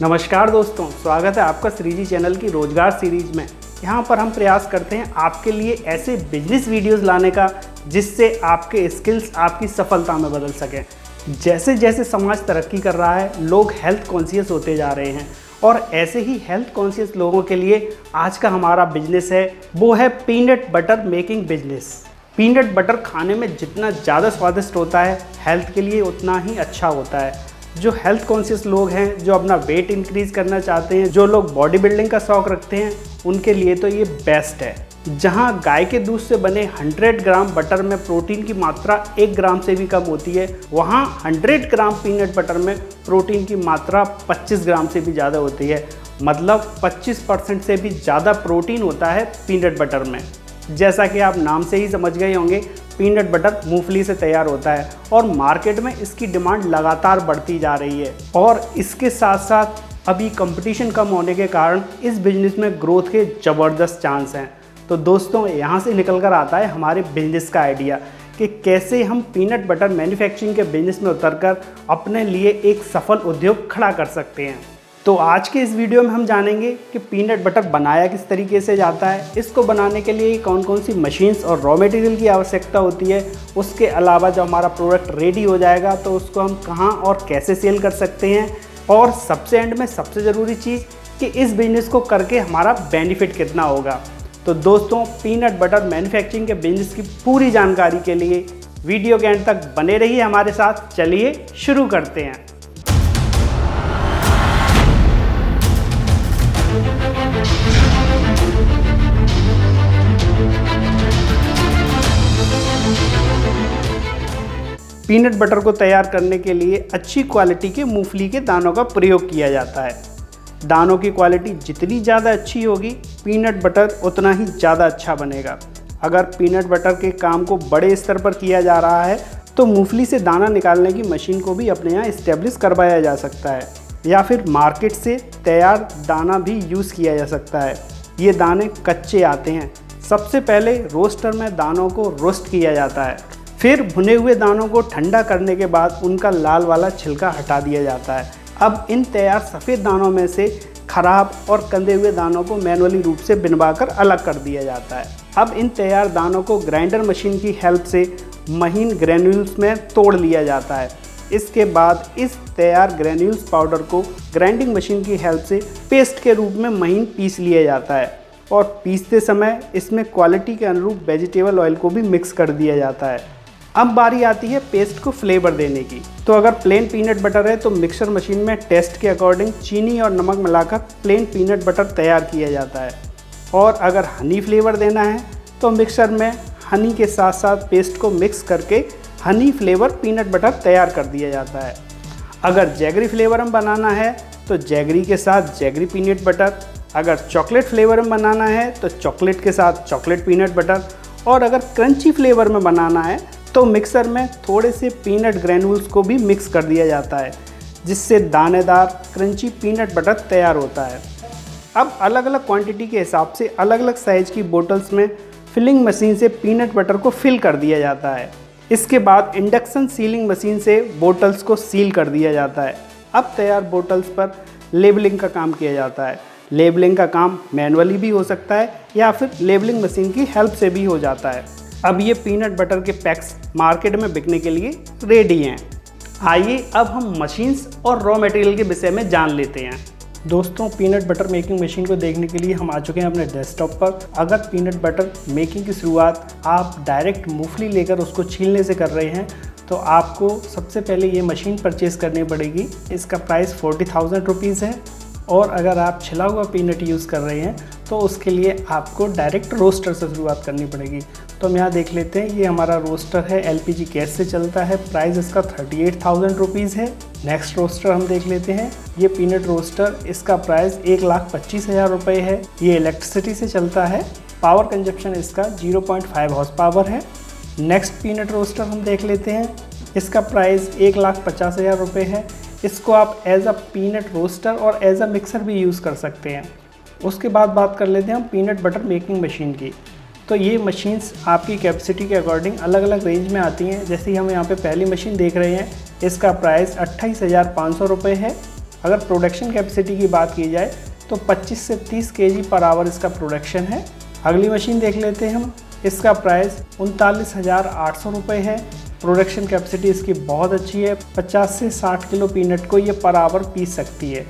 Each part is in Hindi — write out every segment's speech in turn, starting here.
नमस्कार दोस्तों, स्वागत है आपका श्रीजी चैनल की रोजगार सीरीज में। यहाँ पर हम प्रयास करते हैं आपके लिए ऐसे बिजनेस वीडियोस लाने का जिससे आपके स्किल्स आपकी सफलता में बदल सकें। जैसे जैसे समाज तरक्की कर रहा है, लोग हेल्थ कॉन्शियस होते जा रहे हैं और ऐसे ही हेल्थ कॉन्शियस लोगों के लिए आज का हमारा बिजनेस है, वो है peanut butter making business. Peanut butter खाने में जितना ज़्यादा स्वादिष्ट होता है, हेल्थ के लिए उतना ही अच्छा होता है। जो हेल्थ कॉन्शियस लोग हैं, जो अपना वेट इंक्रीज करना चाहते हैं, जो लोग बॉडी बिल्डिंग का शौक रखते हैं, उनके लिए तो ये बेस्ट है। जहां गाय के दूध से बने 100 ग्राम बटर में प्रोटीन की मात्रा 1 ग्राम से भी कम होती है, वहां 100 ग्राम पीनट बटर में प्रोटीन की मात्रा 25 ग्राम से भी ज़्यादा होती है। मतलब 25% से भी ज़्यादा प्रोटीन होता है पीनट बटर में। जैसा कि आप नाम से ही समझ गए होंगे, पीनट बटर मूंगफली से तैयार होता है और मार्केट में इसकी डिमांड लगातार बढ़ती जा रही है। और इसके साथ साथ अभी कंपटीशन कम होने के कारण इस बिजनेस में ग्रोथ के ज़बरदस्त चांस हैं। तो दोस्तों, यहाँ से निकल कर आता है हमारे बिजनेस का आइडिया कि कैसे हम पीनट बटर मैन्युफैक्चरिंग के बिजनेस में उतरकर अपने लिए एक सफल उद्योग खड़ा कर सकते हैं। तो आज के इस वीडियो में हम जानेंगे कि पीनट बटर बनाया किस तरीके से जाता है, इसको बनाने के लिए कौन कौन सी मशीन्स और रॉ मटेरियल की आवश्यकता होती है। उसके अलावा जब हमारा प्रोडक्ट रेडी हो जाएगा तो उसको हम कहां और कैसे सेल कर सकते हैं, और सबसे एंड में सबसे ज़रूरी चीज़ कि इस बिज़नेस को करके हमारा बेनिफिट कितना होगा। तो दोस्तों, पीनट बटर मैन्युफैक्चरिंग के बिजनेस की पूरी जानकारी के लिए वीडियो के एंड तक बने रहिए हमारे साथ। चलिए शुरू करते हैं। पीनट बटर को तैयार करने के लिए अच्छी क्वालिटी के मूंगफली के दानों का प्रयोग किया जाता है। दानों की क्वालिटी जितनी ज़्यादा अच्छी होगी, पीनट बटर उतना ही ज़्यादा अच्छा बनेगा। अगर पीनट बटर के काम को बड़े स्तर पर किया जा रहा है तो मूंगफली से दाना निकालने की मशीन को भी अपने यहाँ इस्टेब्लिश करवाया जा सकता है, या फिर मार्केट से तैयार दाना भी यूज़ किया जा सकता है। ये दाने कच्चे आते हैं। सबसे पहले रोस्टर में दानों को रोस्ट किया जाता है, फिर भुने हुए दानों को ठंडा करने के बाद उनका लाल वाला छिलका हटा दिया जाता है। अब इन तैयार सफ़ेद दानों में से खराब और कंदे हुए दानों को मैनुअली रूप से बिनवाकर अलग कर दिया जाता है। अब इन तैयार दानों को ग्राइंडर मशीन की हेल्प से महीन ग्रैन्यूल्स में तोड़ लिया जाता है। इसके बाद इस तैयार ग्रैन्यूल्स पाउडर को ग्राइंडिंग मशीन की हेल्प से पेस्ट के रूप में महीन पीस लिया जाता है, और पीसते समय इसमें क्वालिटी के अनुरूप वेजिटेबल ऑयल को भी मिक्स कर दिया जाता है। अब बारी आती है पेस्ट को फ्लेवर देने की। तो अगर प्लेन पीनट बटर है तो मिक्सर मशीन में टेस्ट के अकॉर्डिंग चीनी और नमक मिलाकर प्लेन पीनट बटर तैयार किया जाता है। और अगर हनी फ्लेवर देना है तो मिक्सर में हनी के साथ साथ पेस्ट को मिक्स करके हनी फ्लेवर पीनट बटर तैयार कर दिया जाता है। अगर जैगरी फ्लेवर में बनाना है तो जैगरी के साथ जैगरी पीनट बटर, अगर चॉकलेट फ्लेवर में बनाना है तो चॉकलेट के साथ चॉकलेट पीनट बटर, और अगर क्रंची फ्लेवर में बनाना है तो मिक्सर में थोड़े से पीनट ग्रैन्यूल्स को भी मिक्स कर दिया जाता है, जिससे दानेदार क्रंची पीनट बटर तैयार होता है। अब अलग अलग क्वांटिटी के हिसाब से अलग अलग साइज की बोतल्स में फिलिंग मशीन से पीनट बटर को फिल कर दिया जाता है। इसके बाद इंडक्शन सीलिंग मशीन से बोतल्स को सील कर दिया जाता है। अब तैयार बोतल्स पर लेबलिंग का काम किया जाता है। लेबलिंग का काम मैनुअली भी हो सकता है या फिर लेबलिंग मशीन की हेल्प से भी हो जाता है। अब ये पीनट बटर के पैक्स मार्केट में बिकने के लिए रेडी हैं। आइए अब हम मशीन्स और रॉ मटेरियल के विषय में जान लेते हैं। दोस्तों, पीनट बटर मेकिंग मशीन को देखने के लिए हम आ चुके हैं अपने डेस्कटॉप पर। अगर पीनट बटर मेकिंग की शुरुआत आप डायरेक्ट मूंगफली लेकर उसको छीलने से कर रहे हैं तो आपको सबसे पहले ये मशीन परचेज़ करनी पड़ेगी। इसका प्राइस 40,000 रुपीज़ है। और अगर आप छिला हुआ पीनट यूज़ कर रहे हैं तो उसके लिए आपको डायरेक्ट रोस्टर से शुरुआत करनी पड़ेगी। तो हम यहाँ देख लेते हैं, ये हमारा रोस्टर है, LPG गैस से चलता है। प्राइस इसका 38,000 रुपीज़ है। नेक्स्ट रोस्टर हम देख लेते हैं, ये पीनट रोस्टर, इसका प्राइस 1,25,000 रुपये है। ये इलेक्ट्रिसिटी से चलता है। पावर कंजप्शन इसका 0.5 हॉर्स पावर है। नेक्स्ट पीनट रोस्टर हम देख लेते हैं, इसका प्राइस 1,50,000 रुपये है। इसको आप एज अ पीनट रोस्टर और एज अ मिक्सर भी यूज़ कर सकते हैं। उसके बाद बात कर लेते हैं हम पीनट बटर मेकिंग मशीन की। तो ये मशीन्स आपकी कैपेसिटी के अकॉर्डिंग अलग अलग रेंज में आती हैं। जैसे हम यहाँ पे पहली मशीन देख रहे हैं, इसका प्राइस 28,500 रुपये है। अगर प्रोडक्शन कैपेसिटी की बात की जाए तो 25 से 30 kg पर आवर इसका प्रोडक्शन है। अगली मशीन देख लेते हैं हम। इसका प्राइस 39,800 रुपये है। प्रोडक्शन कैपेसिटी इसकी बहुत अच्छी है, 50 से 60 किलो पीनट को ये पर आवर पीस सकती है।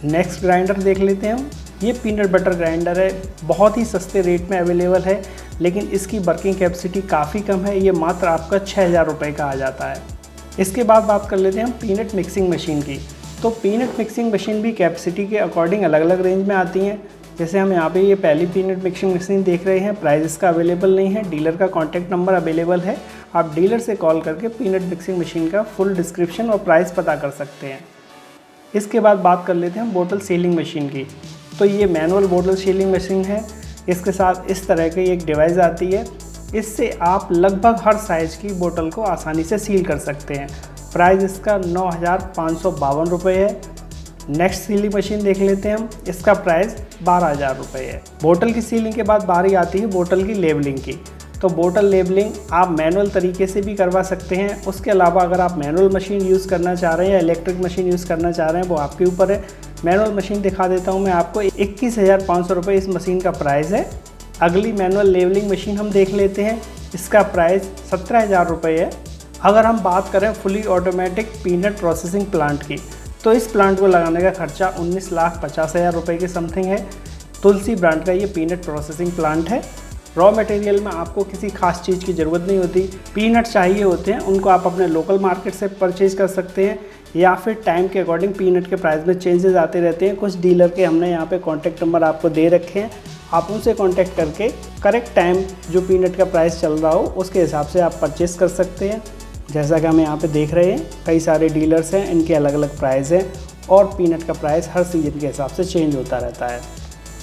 नेक्स्ट ग्राइंडर देख लेते हैं हम। ये पीनट बटर ग्राइंडर है, बहुत ही सस्ते रेट में अवेलेबल है, लेकिन इसकी वर्किंग कैपेसिटी काफ़ी कम है। ये मात्र आपका 6,000 रुपये का आ जाता है। इसके बाद बात कर लेते हैं हम पीनट मिक्सिंग मशीन की। तो पीनट मिक्सिंग मशीन भी कैपेसिटी के अकॉर्डिंग अलग अलग रेंज में आती हैं। जैसे हम यहाँ पे ये पहली पीनट मिक्सिंग मशीन देख रहे हैं, प्राइस इसका अवेलेबल नहीं है। डीलर का कॉन्टैक्ट नंबर अवेलेबल है, आप डीलर से कॉल करके पीनट मिक्सिंग मशीन का फुल डिस्क्रिप्शन और प्राइस पता कर सकते हैं। इसके बाद बात कर लेते हैं बोतल सीलिंग मशीन की। तो ये मैनुअल बोतल सीलिंग मशीन है। इसके साथ इस तरह की एक डिवाइस आती है, इससे आप लगभग हर साइज़ की बोतल को आसानी से सील कर सकते हैं। प्राइस इसका 9,552 रुपये है। नेक्स्ट सीलिंग मशीन देख लेते हैं हम। इसका प्राइस 12,000 रुपये है। बोतल की सीलिंग के बाद बारी आती है बोतल की लेबलिंग की। तो बोतल लेबलिंग आप मैनुअल तरीके से भी करवा सकते हैं। उसके अलावा अगर आप मैनुअल मशीन यूज़ करना चाह रहे हैं या इलेक्ट्रिक मशीन यूज़ करना चाह रहे हैं, वो आपके ऊपर है। मैनुअल मशीन दिखा देता हूँ मैं आपको। 21,500 रुपये इस मशीन का प्राइस है। अगली मैनुअल लेबलिंग मशीन हम देख लेते हैं। इसका प्राइस 17,000 रुपये है। अगर हम बात करें fully automatic peanut processing plant की, तो इस प्लांट को लगाने का खर्चा 19,50,000 रुपये के समथिंग है। तुलसी ब्रांड का ये पीनट प्रोसेसिंग प्लांट है। रॉ मटेरियल में आपको किसी खास चीज़ की ज़रूरत नहीं होती। पीनट चाहिए होते हैं उनको आप अपने लोकल मार्केट से परचेज कर सकते हैं, या फिर टाइम के अकॉर्डिंग पीनट के प्राइस में चेंजेस आते रहते हैं। कुछ डीलर के हमने यहाँ पे कॉन्टैक्ट नंबर आपको दे रखे हैं, आप उनसे कॉन्टैक्ट करके करेक्ट टाइम जो पीनट का प्राइस चल रहा हो उसके हिसाब से आप परचेस कर सकते हैं। जैसा कि हम यहाँ पे देख रहे हैं, कई सारे डीलर्स हैं, इनके अलग अलग प्राइस हैं और पीनट का प्राइस हर सीजन के हिसाब से चेंज होता रहता है।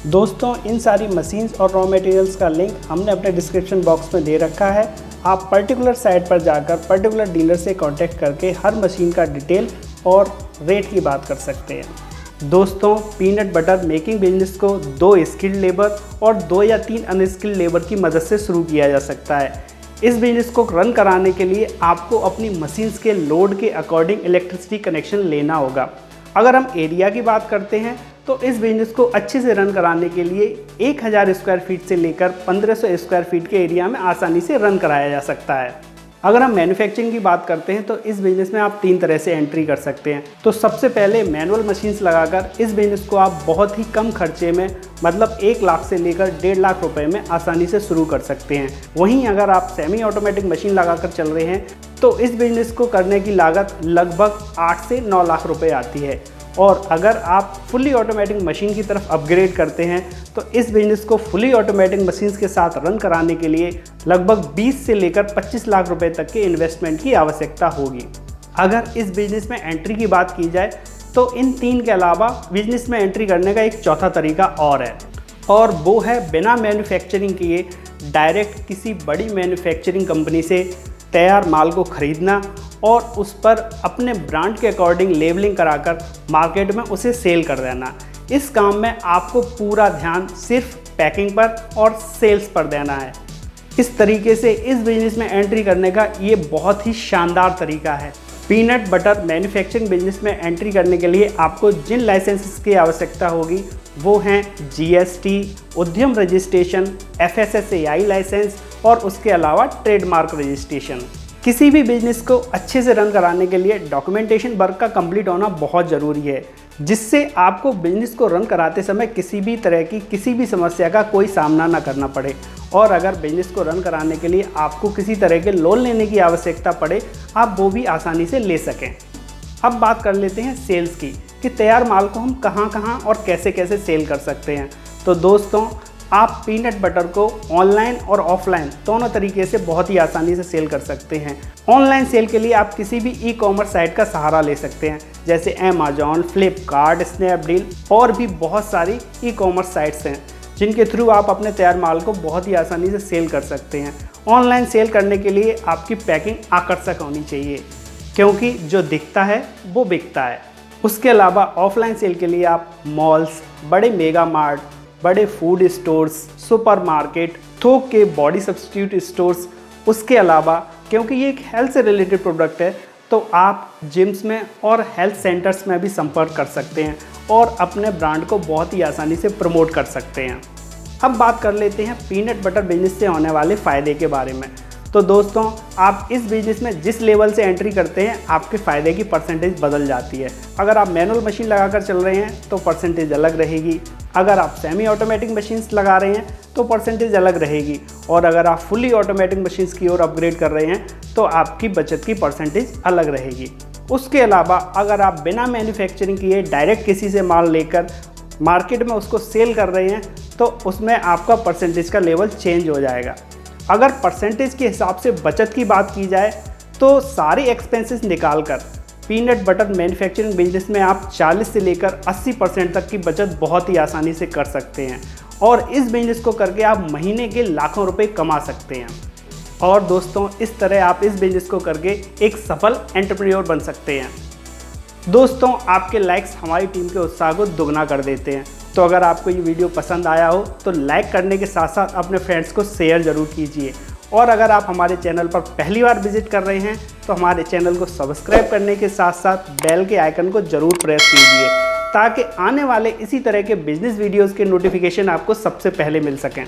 दोस्तों, इन सारी मशीन्स और रॉ मटेरियल्स का लिंक हमने अपने डिस्क्रिप्शन बॉक्स में दे रखा है। आप पर्टिकुलर साइट पर जाकर पर्टिकुलर डीलर से कांटेक्ट करके हर मशीन का डिटेल और रेट की बात कर सकते हैं। दोस्तों, पीनट बटर मेकिंग बिजनेस को 2 स्किल्ड लेबर और 2 या 3 अनस्किल्ड लेबर की मदद से शुरू किया जा सकता है। इस बिजनेस को रन कराने के लिए आपको अपनी मशीन्स के लोड के अकॉर्डिंग इलेक्ट्रिसिटी कनेक्शन लेना होगा। अगर हम एरिया की बात करते हैं तो इस बिजनेस को अच्छे से रन कराने के लिए 1000 स्क्वायर फीट से लेकर 1500 स्क्वायर फीट के एरिया में आसानी से रन कराया जा सकता है। अगर हम मैन्युफैक्चरिंग की बात करते हैं तो इस बिज़नेस में आप 3 तरह से एंट्री कर सकते हैं। तो सबसे पहले मैनुअल मशीन्स लगाकर इस बिज़नेस को आप बहुत ही कम खर्चे में, मतलब 1 लाख से लेकर 1.5 लाख रुपए में आसानी से शुरू कर सकते हैं। वहीं अगर आप सेमी ऑटोमेटिक मशीन लगाकर चल रहे हैं तो इस बिज़नेस को करने की लागत लगभग 8 से 9 लाख रुपए आती है। और अगर आप फुली ऑटोमेटिक मशीन की तरफ अपग्रेड करते हैं तो इस बिज़नेस को फुली ऑटोमेटिक मशीन्स के साथ रन कराने के लिए लगभग 20 से लेकर 25 लाख रुपए तक के इन्वेस्टमेंट की आवश्यकता होगी। अगर इस बिज़नेस में एंट्री की बात की जाए तो इन 3 के अलावा बिज़नेस में एंट्री करने का एक चौथा तरीका और है, और वो है बिना मैन्युफैक्चरिंग किए डायरेक्ट किसी बड़ी मैन्युफैक्चरिंग कंपनी से तैयार माल को खरीदना और उस पर अपने ब्रांड के अकॉर्डिंग लेबलिंग कराकर मार्केट में उसे सेल कर देना। इस काम में आपको पूरा ध्यान सिर्फ पैकिंग पर और सेल्स पर देना है। इस तरीके से इस बिजनेस में एंट्री करने का ये बहुत ही शानदार तरीका है। पीनट बटर मैन्युफैक्चरिंग बिजनेस में एंट्री करने के लिए आपको जिन लाइसेंसेस की आवश्यकता होगी वो हैं GST, उद्यम रजिस्ट्रेशन, FSSAI लाइसेंस और उसके अलावा ट्रेडमार्क रजिस्ट्रेशन। किसी भी बिजनेस को अच्छे से रन कराने के लिए डॉक्यूमेंटेशन वर्क का कंप्लीट होना बहुत ज़रूरी है, जिससे आपको बिजनेस को रन कराते समय किसी भी तरह की किसी भी समस्या का कोई सामना ना करना पड़े। और अगर बिजनेस को रन कराने के लिए आपको किसी तरह के लोन लेने की आवश्यकता पड़े, आप वो भी आसानी से ले सकें। अब बात कर लेते हैं सेल्स की, कि तैयार माल को हम कहां और कैसे कैसे सेल कर सकते हैं। तो दोस्तों, आप पीनट बटर को ऑनलाइन और ऑफलाइन दोनों तरीके से बहुत ही आसानी से सेल कर सकते हैं। ऑनलाइन सेल के लिए आप किसी भी ई-कॉमर्स साइट का सहारा ले सकते हैं, जैसे अमेजॉन, फ्लिपकार्ट, स्नैपडील और भी बहुत सारी ई-कॉमर्स साइट्स हैं जिनके थ्रू आप अपने तैयार माल को बहुत ही आसानी से सेल कर सकते हैं। ऑनलाइन सेल करने के लिए आपकी पैकिंग आकर्षक होनी चाहिए, क्योंकि जो दिखता है वो बिकता है। उसके अलावा ऑफलाइन सेल के लिए आप मॉल्स, बड़े मेगा मार्ट, बड़े फूड स्टोर्स, सुपरमार्केट, थोक के बॉडी सब्स्टिट्यूट स्टोर्स, उसके अलावा क्योंकि ये एक हेल्थ से रिलेटेड प्रोडक्ट है तो आप जिम्स में और हेल्थ सेंटर्स में भी संपर्क कर सकते हैं और अपने ब्रांड को बहुत ही आसानी से प्रमोट कर सकते हैं। अब बात कर लेते हैं पीनट बटर बिजनेस से होने वाले फ़ायदे के बारे में। तो दोस्तों, आप इस बिज़नेस में जिस लेवल से एंट्री करते हैं आपके फ़ायदे की परसेंटेज बदल जाती है। अगर आप मैनुअल मशीन लगाकर चल रहे हैं तो परसेंटेज अलग रहेगी, अगर आप सेमी ऑटोमेटिक मशीन्स लगा रहे हैं तो परसेंटेज अलग रहेगी, और अगर आप फुली ऑटोमेटिक मशीन्स की ओर अपग्रेड कर रहे हैं तो आपकी बचत की परसेंटेज अलग रहेगी। उसके अलावा अगर आप बिना मैन्युफैक्चरिंग किए डायरेक्ट किसी से माल लेकर मार्केट में उसको सेल कर रहे हैं तो उसमें आपका परसेंटेज का लेवल चेंज हो जाएगा। अगर परसेंटेज के हिसाब से बचत की बात की जाए तो सारे एक्सपेंसेस निकालकर पीनट बटर मैन्युफैक्चरिंग बिजनेस में आप 40 से लेकर 80% तक की बचत बहुत ही आसानी से कर सकते हैं, और इस बिजनेस को करके आप महीने के लाखों रुपए कमा सकते हैं। और दोस्तों, इस तरह आप इस बिजनेस को करके एक सफल एंटरप्रेन्योर बन सकते हैं। दोस्तों, आपके लाइक्स हमारी टीम के उत्साह को दुगना कर देते हैं, तो अगर आपको ये वीडियो पसंद आया हो तो लाइक करने के साथ साथ अपने फ्रेंड्स को शेयर ज़रूर कीजिए, और अगर आप हमारे चैनल पर पहली बार विजिट कर रहे हैं तो हमारे चैनल को सब्सक्राइब करने के साथ साथ बेल के आइकन को ज़रूर प्रेस कीजिए ताकि आने वाले इसी तरह के बिजनेस वीडियोज़ के नोटिफिकेशन आपको सबसे पहले मिल सकें।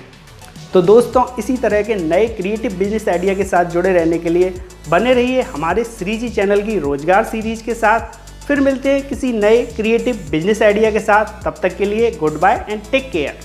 तो दोस्तों, इसी तरह के नए क्रिएटिव बिजनेस आइडिया के साथ जुड़े रहने के लिए बने रहिए हमारे श्री जी चैनल की रोजगार सीरीज के साथ। फिर मिलते हैं किसी नए क्रिएटिव बिजनेस आइडिया के साथ, तब तक के लिए good bye and take care.